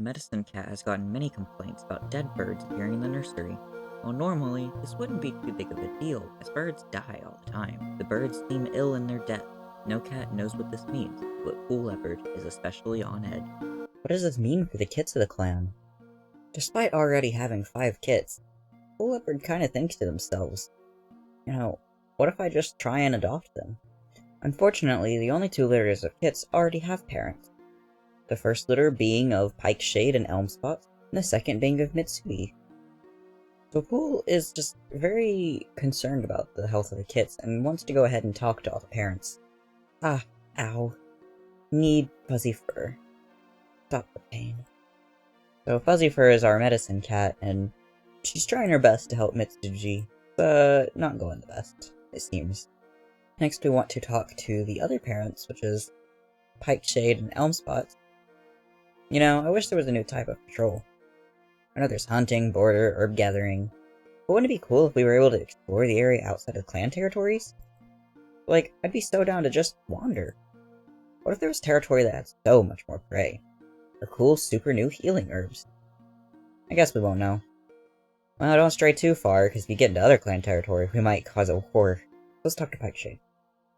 the medicine cat has gotten many complaints about dead birds appearing in the nursery. While normally, this wouldn't be too big of a deal, as birds die all the time. The birds seem ill in their death. No cat knows what this means, but Pool Leopard is especially on edge. What does this mean for the kits of the clan? Despite already having 5 kits, Pool Leopard kinda thinks to themselves, what if I just try and adopt them? Unfortunately, the only 2 litters of kits already have parents. The first litter being of Pike Shade and Elm Spots, and the second being of Mitsui. So Pool is just very concerned about the health of the kits and wants to go ahead and talk to all the parents. Ow. Need fuzzy fur. Stop the pain. So Fuzzy Fur is our medicine cat, and she's trying her best to help Mitsuji, but not going the best, it seems. Next we want to talk to the other parents, which is Pike Shade and Elm Spots. I wish there was a new type of patrol. I know there's hunting, border, herb gathering, but wouldn't it be cool if we were able to explore the area outside of clan territories? I'd be so down to just wander. What if there was territory that had so much more prey? Or cool, super new healing herbs? I guess we won't know. Well, don't stray too far, because if we get into other clan territory, we might cause a war. Let's talk to Pike Shade.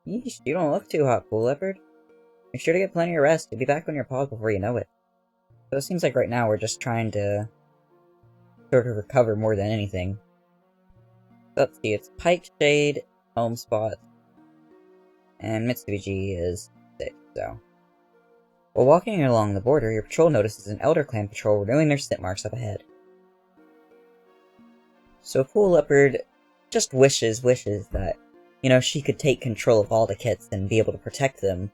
Yeesh, you don't look too hot, Pool Leopard. Make sure to get plenty of rest. You'll be back on your paws before you know it. So it seems like right now we're just trying to sort of recover more than anything. Let's see, it's Pike Shade, Elm Spot, and Mitsubishi is 6, so. While walking along the border, your patrol notices an Elder Clan patrol renewing their scent marks up ahead. So Pool Leopard just wishes that, she could take control of all the kits and be able to protect them.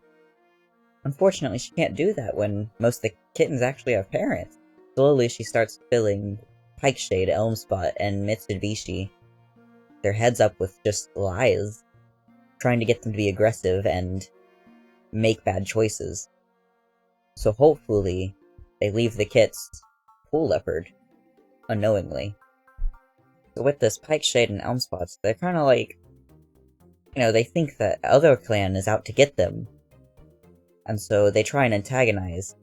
Unfortunately, she can't do that when most of the kittens actually have parents. Slowly, she starts filling Pike Shade, Elm Spot, and Mitsubishi their heads up with just lies, trying to get them to be aggressive and make bad choices. So hopefully, they leave the kits Pool Leopard, unknowingly. So with this, Pike Shade and Elm Spots, they're kinda like, they think that other clan is out to get them, and so they try and antagonize.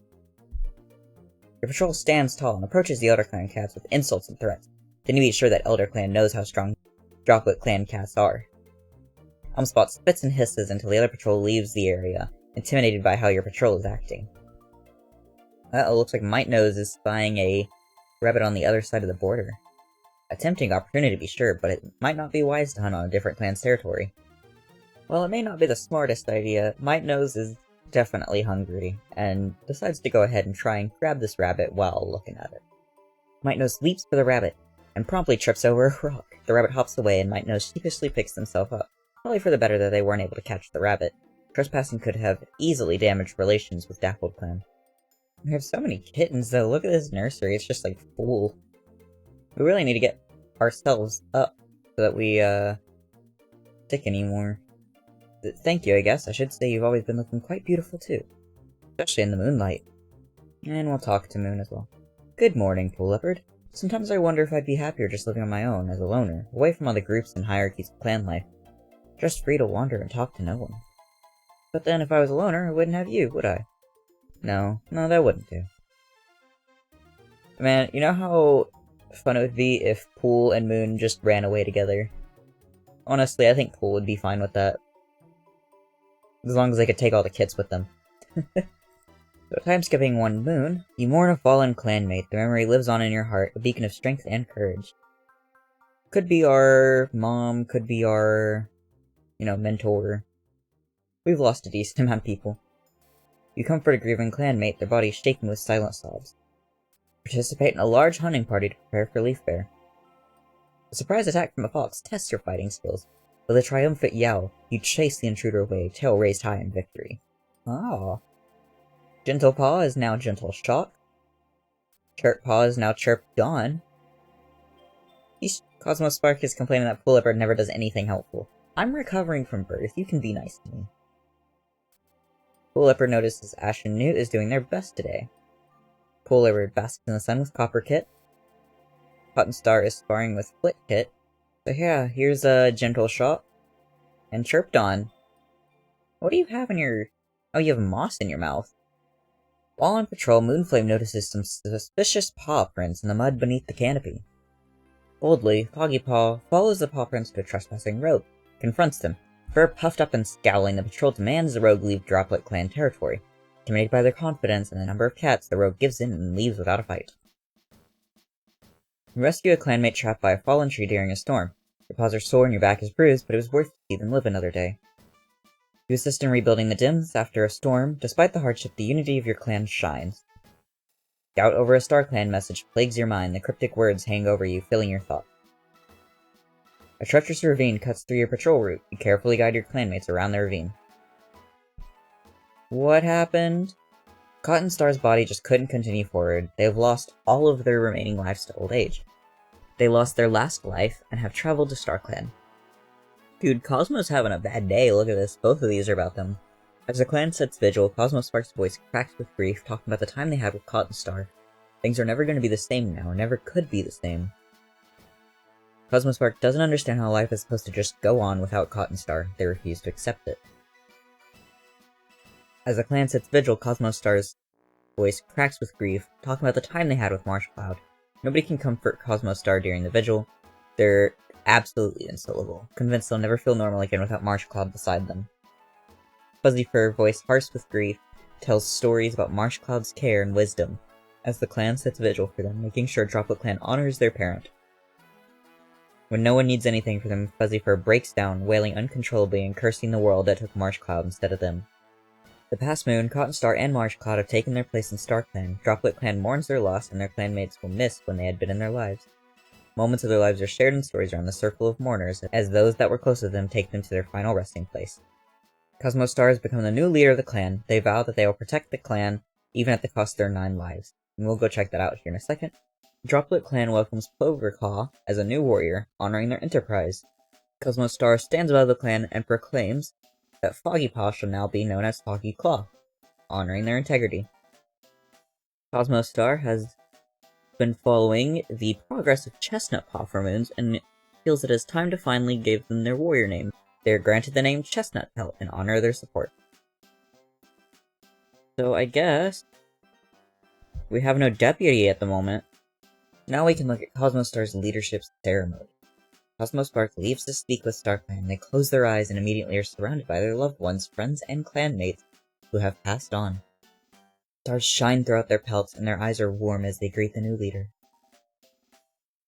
Your patrol stands tall and approaches the Elder Clan cats with insults and threats. Then you be sure that Elder Clan knows how strong Droplet Clan cats are. Elm Spot spits and hisses until the other patrol leaves the area, intimidated by how your patrol is acting. Uh-oh, looks like Might Nose is spying a rabbit on the other side of the border. A tempting opportunity to be sure, but it might not be wise to hunt on a different clan's territory. While it may not be the smartest idea, Might Nose is definitely hungry, and decides to go ahead and try and grab this rabbit while looking at it. Might Nose leaps for the rabbit, and promptly trips over a rock. The rabbit hops away, and Might Nose sheepishly picks himself up. Probably for the better that they weren't able to catch the rabbit. Trespassing could have easily damaged relations with Dappled Clan. We have so many kittens, though. Look at this nursery, it's just full. We really need to get ourselves up so that we, stick anymore. Thank you, I guess. I should say you've always been looking quite beautiful, too. Especially in the moonlight. And we'll talk to Moon as well. Good morning, Pool Leopard. Sometimes I wonder if I'd be happier just living on my own, as a loner, away from all the groups and hierarchies of clan life. Just free to wander and talk to no one. But then if I was a loner, I wouldn't have you, would I? No, that wouldn't do. Man, you know how fun it would be if Pool and Moon just ran away together? Honestly, I think Pool would be fine with that. As long as they could take all the kits with them. So time-skipping one Moon, you mourn a fallen clanmate. The memory lives on in your heart, a beacon of strength and courage. Could be our mom, could be our, mentor. We've lost a decent amount of people. You comfort a grieving clanmate, their bodies shaking with silent sobs. Participate in a large hunting party to prepare for Leaf Bear. A surprise attack from a fox tests your fighting skills. With a triumphant yowl, you chase the intruder away, tail raised high in victory. Ah. Gentle Paw is now Gentle Shock. Chirp Paw is now Chirp Dawn. Cosmo Spark is complaining that Pool Leopard never does anything helpful. I'm recovering from birth, you can be nice to me. Pool Leopard notices Ash and Newt is doing their best today. Pool Leopard basks in the sun with Copper Kit. Cotton Star is sparring with Flit Kit. So yeah, here's a Gentle Shot. And Chirp Dawn. What do you have in your... Oh, you have moss in your mouth. While on patrol, Moonflame notices some suspicious paw prints in the mud beneath the canopy. Boldly, Foggy Paw follows the paw prints to a trespassing rogue, confronts them. Fur puffed up and scowling, the patrol demands the rogue leave Droplet Clan territory. Intimidated by their confidence and the number of cats, the rogue gives in and leaves without a fight. You rescue a clanmate trapped by a fallen tree during a storm. Your paws are sore and your back is bruised, but it was worth it to see them live another day. You assist in rebuilding the Dims after a storm. Despite the hardship, the unity of your clan shines. Doubt over a Star Clan message plagues your mind, the cryptic words hang over you, filling your thoughts. A treacherous ravine cuts through your patrol route. You carefully guide your clanmates around the ravine. What happened? Cotton Star's body just couldn't continue forward. They have lost all of their remaining lives to old age. They lost their last life and have traveled to StarClan. Dude, Cosmo's having a bad day, look at this, both of these are about them. As the clan sits vigil, Cosmo Spark's voice cracks with grief, talking about the time they had with Cotton Star. Things are never going to be the same now, never could be the same. Cosmo Spark doesn't understand how life is supposed to just go on without Cotton Star. They refuse to accept it. As the clan sits vigil, Cosmo Star's voice cracks with grief, talking about the time they had with Marsh Cloud. Nobody can comfort Cosmo Star during the vigil. They're absolutely insolable, convinced they'll never feel normal again without Marsh Cloud beside them. Fuzzy Fur, voice harsh with grief, tells stories about Marsh Cloud's care and wisdom, as the clan sits vigil for them, making sure Droplet Clan honors their parent. When no one needs anything from them, Fuzzy Fur breaks down, wailing uncontrollably and cursing the world that took Marsh Cloud instead of them. The past moon, Cotton Star and Marsh Cloud have taken their place in Star Clan. Droplet Clan mourns their loss, and their clanmates will miss when they had been in their lives. Moments of their lives are shared in stories around the circle of mourners, as those that were close to them take them to their final resting place. Cosmo Star has become the new leader of the clan. They vow that they will protect the clan, even at the cost of their 9 lives. And we'll go check that out here in a second. Droplet Clan welcomes Cloverclaw as a new warrior, honoring their enterprise. Cosmo Star stands above the clan and proclaims that Foggy Paw shall now be known as Foggy Claw, honoring their integrity. Cosmo Star has been following the progress of Chestnut Paw for moons and feels it is time to finally give them their warrior name. They are granted the name Chestnut Pelt in honor of their support. So I guess we have no deputy at the moment. Now we can look at Cosmo Star's leadership ceremony. Cosmo Spark leaves to speak with StarClan. They close their eyes and immediately are surrounded by their loved ones, friends, and clanmates who have passed on. Stars shine throughout their pelts, and their eyes are warm as they greet the new leader.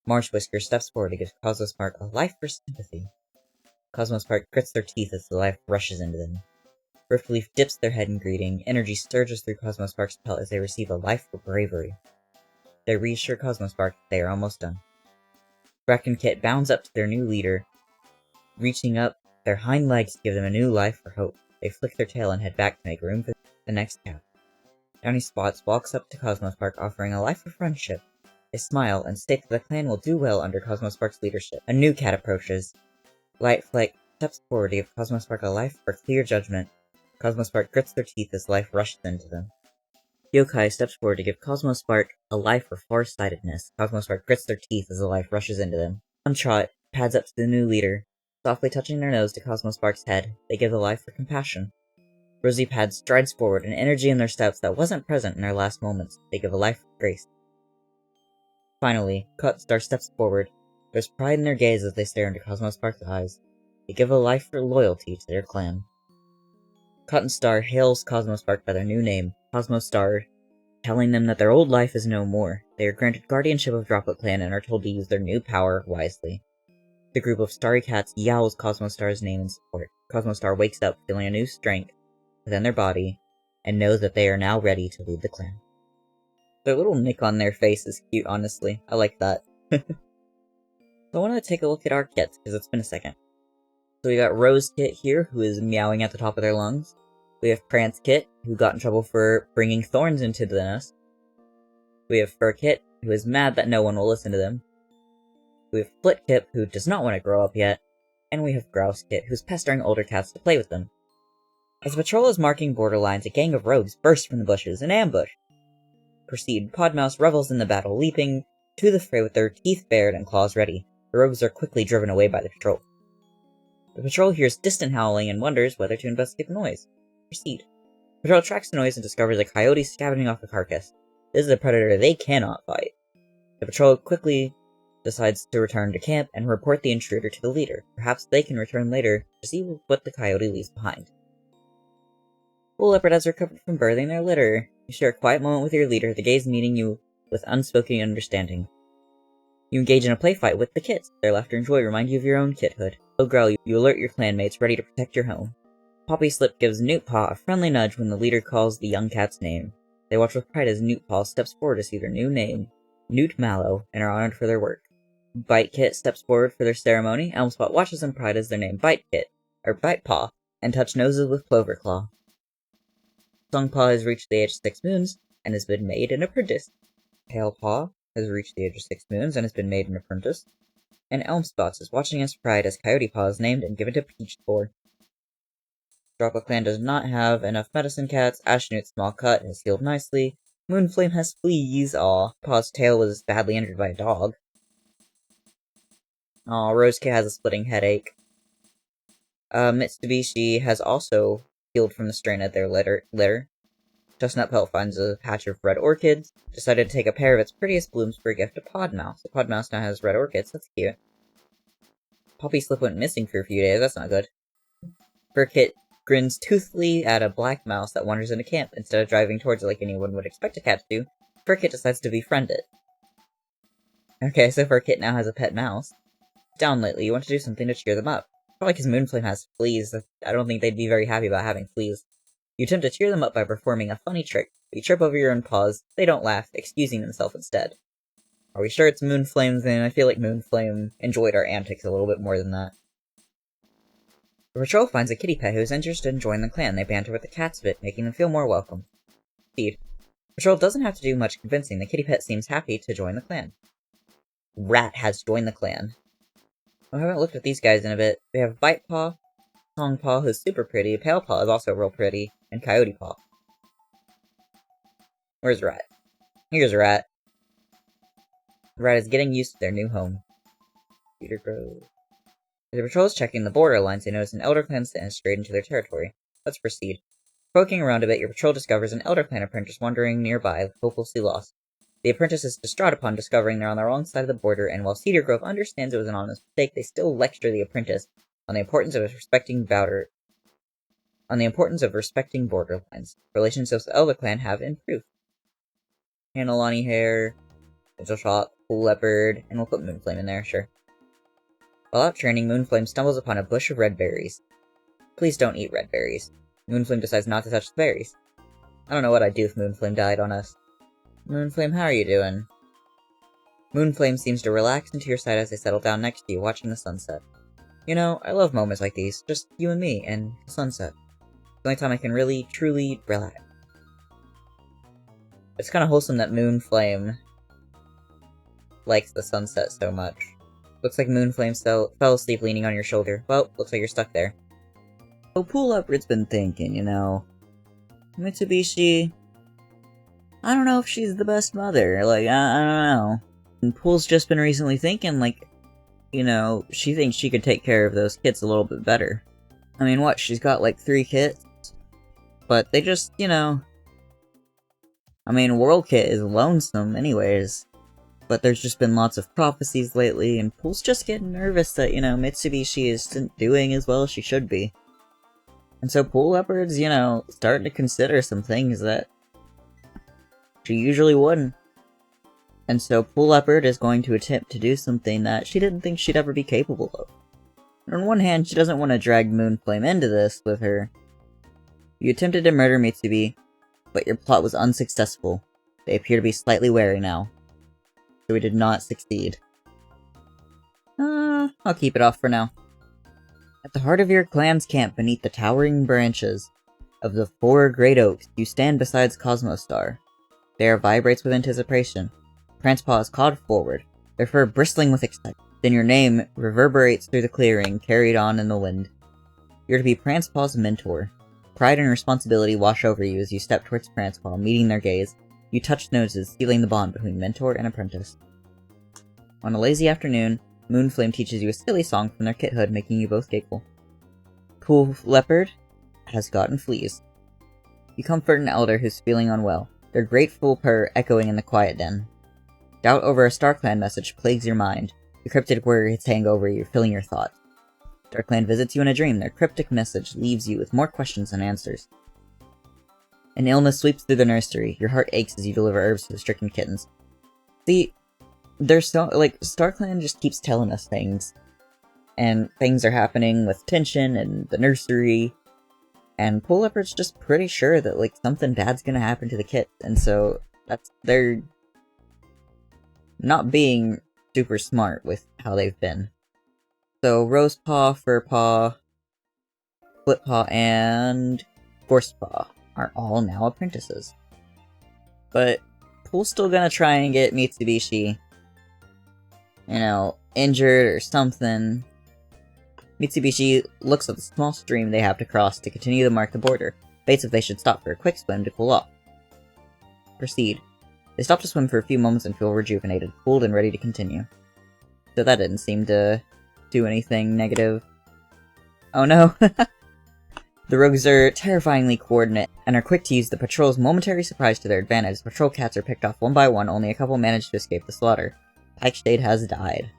Marsh Whisker steps forward to give Cosmo Spark a life for sympathy. Cosmo Spark grits their teeth as the life rushes into them. Riftleaf dips their head in greeting. Energy surges through Cosmo Spark's pelt as they receive a life for bravery. They reassure Cosmo Spark that they are almost done. Brack and Kit bounds up to their new leader, reaching up their hind legs to give them a new life for hope. They flick their tail and head back to make room for the next cat. Downy Spots walks up to Cosmo Spark, offering a life of friendship. They smile and state that the clan will do well under Cosmo Spark's leadership. A new cat approaches. Light Flick steps forward to give Cosmo Spark a life for clear judgment. Cosmo Spark grits their teeth as life rushes into them. Yokai steps forward to give Cosmo Spark a life for farsightedness. Cosmo Spark grits their teeth as the life rushes into them. Untrot pads up to the new leader, softly touching their nose to Cosmo Spark's head. They give the life for compassion. Rosy Pad strides forward, an energy in their steps that wasn't present in their last moments. They give a life for grace. Finally, Cotton Star steps forward. There's pride in their gaze as they stare into Cosmo Spark's eyes. They give a life for loyalty to their clan. Cotton Star hails Cosmo Spark by their new name, Cosmo Star, telling them that their old life is no more. They are granted guardianship of Droplet Clan and are told to use their new power wisely. The group of starry cats yowls Cosmo Star's name in support. Cosmo Star wakes up feeling a new strength within their body and knows that they are now ready to lead the clan. Their little nick on their face is cute, honestly. I like that. So I wanted to take a look at our kits, because it's been a second. So we got Rose Kit here, who is meowing at the top of their lungs. We have Prance Kit, who got in trouble for bringing thorns into the nest. We have Fur Kit, who is mad that no one will listen to them. We have Flit Kit, who does not want to grow up yet. And we have Grouse Kit, who's pestering older cats to play with them. As the patrol is marking borderlines, a gang of rogues burst from the bushes and ambush. Proceed, Podmouse revels in the battle, leaping to the fray with their teeth bared and claws ready. The rogues are quickly driven away by the patrol. The patrol hears distant howling and wonders whether to investigate the noise. Proceed. Patrol tracks the noise and discovers a coyote scavenging off a carcass. This is a predator they cannot fight. The patrol quickly decides to return to camp and report the intruder to the leader. Perhaps they can return later to see what the coyote leaves behind. Bull Leopard has recovered from birthing their litter. You share a quiet moment with your leader, the gaze meeting you with unspoken understanding. You engage in a play fight with the kits. Their laughter and joy remind you of your own kithood. Low growl, you alert your clanmates, ready to protect your home. Poppy Slip gives Newt Paw a friendly nudge when the leader calls the young cat's name. They watch with pride as Newt Paw steps forward to see their new name, Newt Mallow, and are honored for their work. Bite Kit steps forward for their ceremony. Elmspot watches in pride as their name Bite Paw, and touch noses with Clover Claw. Songpaw has reached the age of 6 moons and has been made an apprentice. Pale Paw has reached the age of 6 moons and has been made an apprentice. And Elmspots is watching his pride as Coyote Paw is named and given to Peach Spore. Droplet Clan does not have enough medicine cats. Ashnewt's small cut has healed nicely. Moonflame has fleas. Aw, Paw's tail was badly injured by a dog. Aw, Rosekit has a splitting headache. Mitsubishi has also healed from the strain of their litter. Chestnut Pelt finds a patch of red orchids, decided to take a pair of its prettiest blooms for a gift to Podmouse. So Podmouse now has red orchids, that's cute. Poppy Slip went missing for a few days, that's not good. Furkit grins toothfully at a black mouse that wanders into camp. Instead of driving towards it like anyone would expect a cat to do, Furkit decides to befriend it. Okay, so Furkit now has a pet mouse. Down lately, you want to do something to cheer them up. Probably because Moonflame has fleas. I don't think they'd be very happy about having fleas. You attempt to cheer them up by performing a funny trick, but you trip over your own paws. They don't laugh, excusing themselves instead. Are we sure it's Moonflame's thing? I feel like Moonflame enjoyed our antics a little bit more than that. The patrol finds a kitty pet who is interested in joining the clan. They banter with the cats a bit, making them feel more welcome. Indeed, patrol doesn't have to do much convincing. The kitty pet seems happy to join the clan. Rat has joined the clan. I haven't looked at these guys in a bit. We have Bite Paw, Song Paw, who's super pretty, Pale Paw is also real pretty, and Coyote Paw. Where's Rat? Here's Rat. Rat is getting used to their new home. Cedar Grove. As the patrol is checking the border lines, they notice an Elder Clan stand straight into their territory. Let's proceed. Poking around a bit, your patrol discovers an Elder Clan apprentice wandering nearby, hopelessly lost. The apprentice is distraught upon discovering they're on the wrong side of the border, and while Cedar Grove understands it was an honest mistake, they still lecture the apprentice on the importance of respecting border lines. Relationships with the Elder Clan have improved. Cannellani Hare, Angel Shot, Pool Leopard, and we'll put Moonflame in there, sure. While out training, Moonflame stumbles upon a bush of red berries. Please don't eat red berries. Moonflame decides not to touch the berries. I don't know what I'd do if Moonflame died on us. Moonflame, how are you doing? Moonflame seems to relax into your side as they settle down next to you, watching the sunset. You know, I love moments like these, just you and me, and the sunset. It's the only time I can really, truly relax. It's kind of wholesome that Moonflame likes the sunset so much. Looks like Moonflame fell asleep leaning on your shoulder. Well, looks like you're stuck there. So Pool Leopard's been thinking, you know, Mitsubishi, I don't know if she's the best mother, like, I don't know. And Pool's just been recently thinking, like, you know, she thinks she could take care of those kids a little bit better. I mean, what, she's got like 3 kids? But they just, you know, I mean, World Kit is lonesome anyways. But there's just been lots of prophecies lately, and Pool's just getting nervous that, you know, Mitsubishi isn't doing as well as she should be. And so Pool Leopard's, you know, starting to consider some things that she usually wouldn't. And so Pool Leopard is going to attempt to do something that she didn't think she'd ever be capable of. And on one hand, she doesn't want to drag Moonflame into this with her. You attempted to murder Mitsubi, but your plot was unsuccessful. They appear to be slightly wary now. So we did not succeed. I'll keep it off for now. At the heart of your clan's camp, beneath the towering branches of the 4 great oaks, you stand beside Cosmo Star. The air vibrates with anticipation. Prancepaw is called forward, their fur bristling with excitement. Then your name reverberates through the clearing, carried on in the wind. You're to be Prancepaw's mentor. Pride and responsibility wash over you as you step towards Prancepaw, meeting their gaze. You touch noses, sealing the bond between mentor and apprentice. On a lazy afternoon, Moonflame teaches you a silly song from their kithood, making you both giggle. Pool Leopard has gotten fleas. You comfort an elder who's feeling unwell, their grateful purr echoing in the quiet den. Doubt over a StarClan message plagues your mind. The cryptic words hang over you, filling your thoughts. StarClan visits you in a dream. Their cryptic message leaves you with more questions than answers. An illness sweeps through the nursery. Your heart aches as you deliver herbs to the stricken kittens. See, StarClan just keeps telling us things. And things are happening with tension and the nursery. And Pool Leopard's just pretty sure that, something bad's gonna happen to the kids. And so, they're not being super smart with how they've been. So, Rosepaw, Furpaw, Splitpaw, and Gorsepaw are all now apprentices. But Pool's still gonna try and get Mitsubishi, injured or something. Mitsubishi looks at the small stream they have to cross to continue to mark the border, debates if they should stop for a quick swim to cool off. Proceed. They stop to swim for a few moments and feel rejuvenated, cooled, and ready to continue. So that didn't seem to do anything negative. Oh no! The rogues are terrifyingly coordinate, and are quick to use the patrol's momentary surprise to their advantage. Patrol cats are picked off one by one, only a couple manage to escape the slaughter. Pikeshade has died.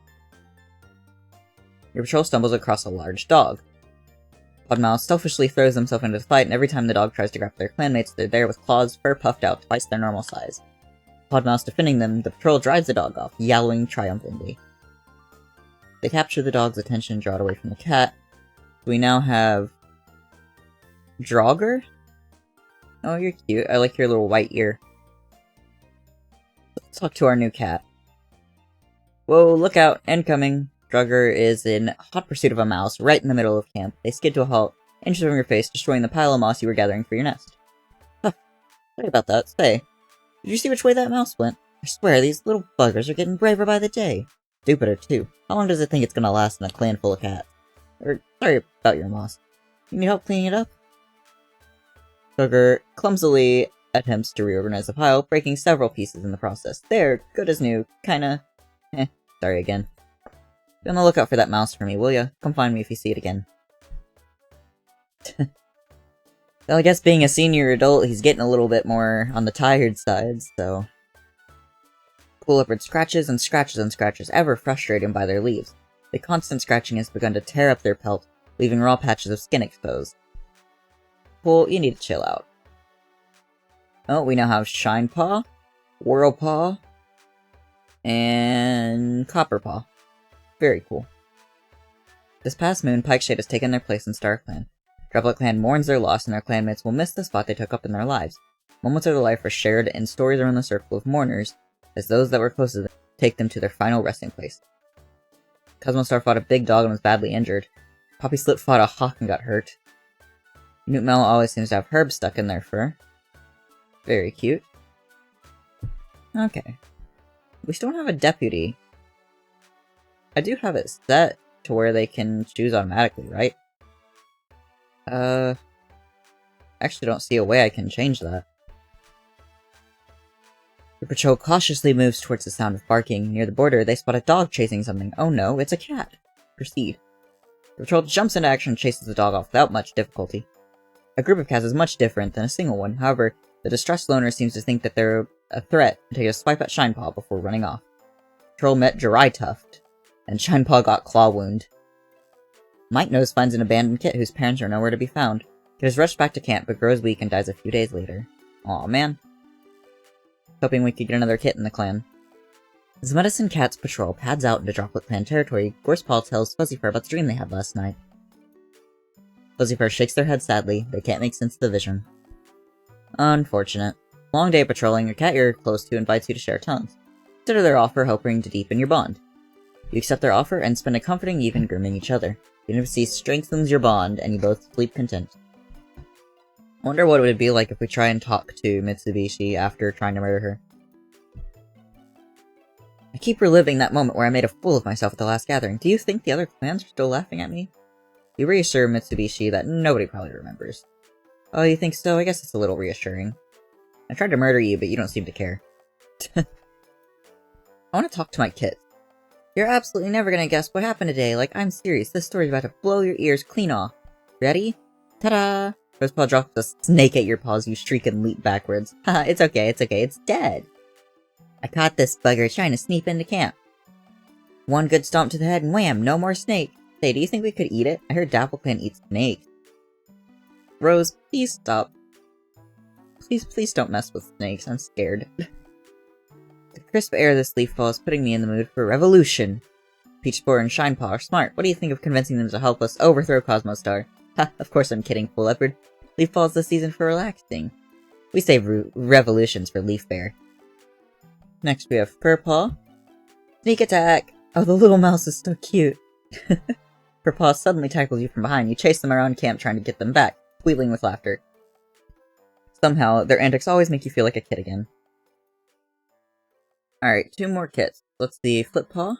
Your patrol stumbles across a large dog. Podmouse selfishly throws himself into the fight, and every time the dog tries to grab their clanmates, they're there with claws, fur puffed out twice their normal size. Podmouse defending them, the patrol drives the dog off, yowling triumphantly. They capture the dog's attention and draw it away from the cat. We now have Draugr? Oh, you're cute. I like your little white ear. Let's talk to our new cat. Whoa, look out! Incoming! Draugr is in hot pursuit of a mouse right in the middle of camp. They skid to a halt, inches from your face, destroying the pile of moss you were gathering for your nest. Huh. Sorry about that. Say, did you see which way that mouse went? I swear, these little buggers are getting braver by the day. Stupider, too. How long does it think it's gonna last in a clan full of cats? Sorry about your moss. You need help cleaning it up? Draugr clumsily attempts to reorganize the pile, breaking several pieces in the process. There, good as new. Kinda. Sorry again. Be on the lookout for that mouse for me, will ya? Come find me if you see it again. Well, I guess being a senior adult, he's getting a little bit more on the tired side, so... Pool Leopard scratches and scratches and scratches, ever frustrated by their leaves. The constant scratching has begun to tear up their pelt, leaving raw patches of skin exposed. Pool, you need to chill out. Oh, we now have Shinepaw, Whirlpaw, and Copperpaw. Very cool. This past moon, Pikeshade has taken their place in StarClan. Droplet Clan mourns their loss, and their clanmates will miss the spot they took up in their lives. Moments of their life are shared in stories around the circle of mourners, as those that were close to them take them to their final resting place. Cosmo Star fought a big dog and was badly injured. Poppy Slip fought a hawk and got hurt. Newt Mel always seems to have herbs stuck in their fur. Very cute. Okay. We still don't have a deputy. I do have it set to where they can choose automatically, right? Actually don't see a way I can change that. The patrol cautiously moves towards the sound of barking. Near the border, they spot a dog chasing something. Oh no, it's a cat. Proceed. The patrol jumps into action and chases the dog off without much difficulty. A group of cats is much different than a single one. However, the distressed loner seems to think that they're a threat and take a swipe at Shinepaw before running off. Patrol met Dry Tuft, and Shinepaw got Claw Wound. Might Nose finds an abandoned kit whose parents are nowhere to be found. It is rushed back to camp, but grows weak and dies a few days later. Aw, man. Hoping we could get another kit in the clan. As Medicine Cat's patrol pads out into Droplet Clan territory, Gorsepaw tells Fuzzyfur about the dream they had last night. Fuzzyfur shakes their head sadly. They can't make sense of the vision. Unfortunate. Long day patrolling, your cat you're close to invites you to share tongues. Consider their offer, hoping to deepen your bond. You accept their offer and spend a comforting eve grooming each other. The intimacy strengthens your bond, and you both sleep content. I wonder what it would be like if we try and talk to Mitsubishi after trying to murder her. I keep reliving that moment where I made a fool of myself at the last gathering. Do you think the other clans are still laughing at me? You reassure Mitsubishi that nobody probably remembers. Oh, you think so? I guess it's a little reassuring. I tried to murder you, but you don't seem to care. I want to talk to my kids. You're absolutely never gonna guess what happened today. Like, I'm serious. This story's about to blow your ears clean off. Ready? Ta-da! First paw drops a snake at your paws, you shriek and leap backwards. Haha, it's okay, it's dead. I caught this bugger trying to sneak into camp. One good stomp to the head and wham, no more snake. Hey, do you think we could eat it? I heard DappleClan eats snakes. Rose, please stop. Please don't mess with snakes, I'm scared. The crisp air of this leaf fall is putting me in the mood for revolution. Peachspore and Shinepaw are smart. What do you think of convincing them to help us overthrow Cosmo Star? Ha, of course I'm kidding, Full Leopard. Leaf Fall's the season for relaxing. We save revolutions for Leaf Bear. Next we have Furpaw. Sneak attack! Oh, the little mouse is so cute. Furpaw suddenly tackles you from behind. You chase them around camp trying to get them back, squealing with laughter. Somehow, their antics always make you feel like a kid again. Alright, 2 more kits. Let's see, Flippaw.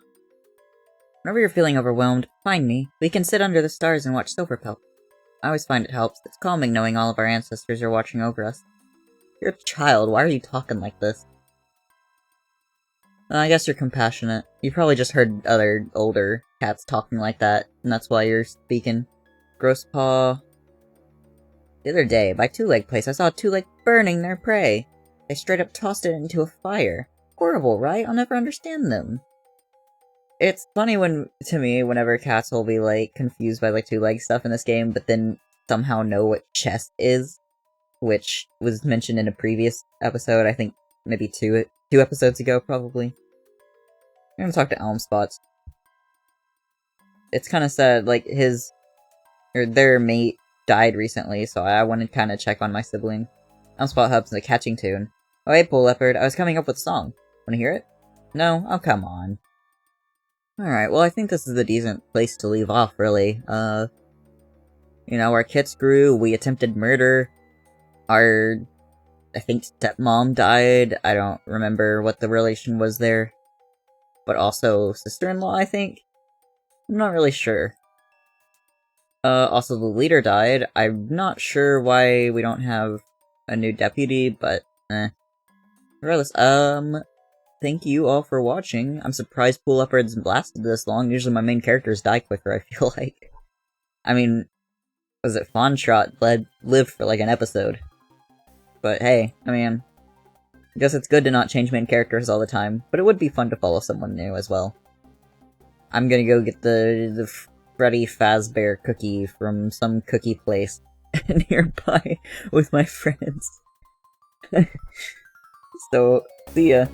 Whenever you're feeling overwhelmed, find me. We can sit under the stars and watch Silverpelt. I always find it helps. It's calming knowing all of our ancestors are watching over us. You're a child, why are you talking like this? I guess you're compassionate. You probably just heard other older cats talking like that, and that's why you're speaking. Grosspaw. The other day, by Two Leg Place, I saw Two Leg burning their prey. They straight up tossed it into a fire. Horrible, right? I'll never understand them. It's funny to me, whenever cats will be, like, confused by, like, two-leg stuff in this game, but then somehow know what chest is, which was mentioned in a previous episode, I think maybe two episodes ago, probably. I'm gonna talk to Elm Spots. It's kind of sad, like, their mate died recently, so I wanted to kind of check on my sibling. Elm Spot hubs a catching tune. Oh hey, Bull Leopard, I was coming up with a song. Wanna hear it? No? Oh, come on. Alright, well I think this is a decent place to leave off, really. You know, our kits grew, we attempted murder, I think stepmom died, I don't remember what the relation was there. But also sister-in-law, I think? I'm not really sure. Also the leader died, I'm not sure why we don't have a new deputy, but regardless, thank you all for watching. I'm surprised Pool Leopard's lasted this long. Usually my main characters die quicker, I feel like. I mean, was it Fontrot lived for like an episode? But hey, I mean, I guess it's good to not change main characters all the time, but it would be fun to follow someone new as well. I'm gonna go get the Freddy Fazbear cookie from some cookie place nearby with my friends. So, see ya.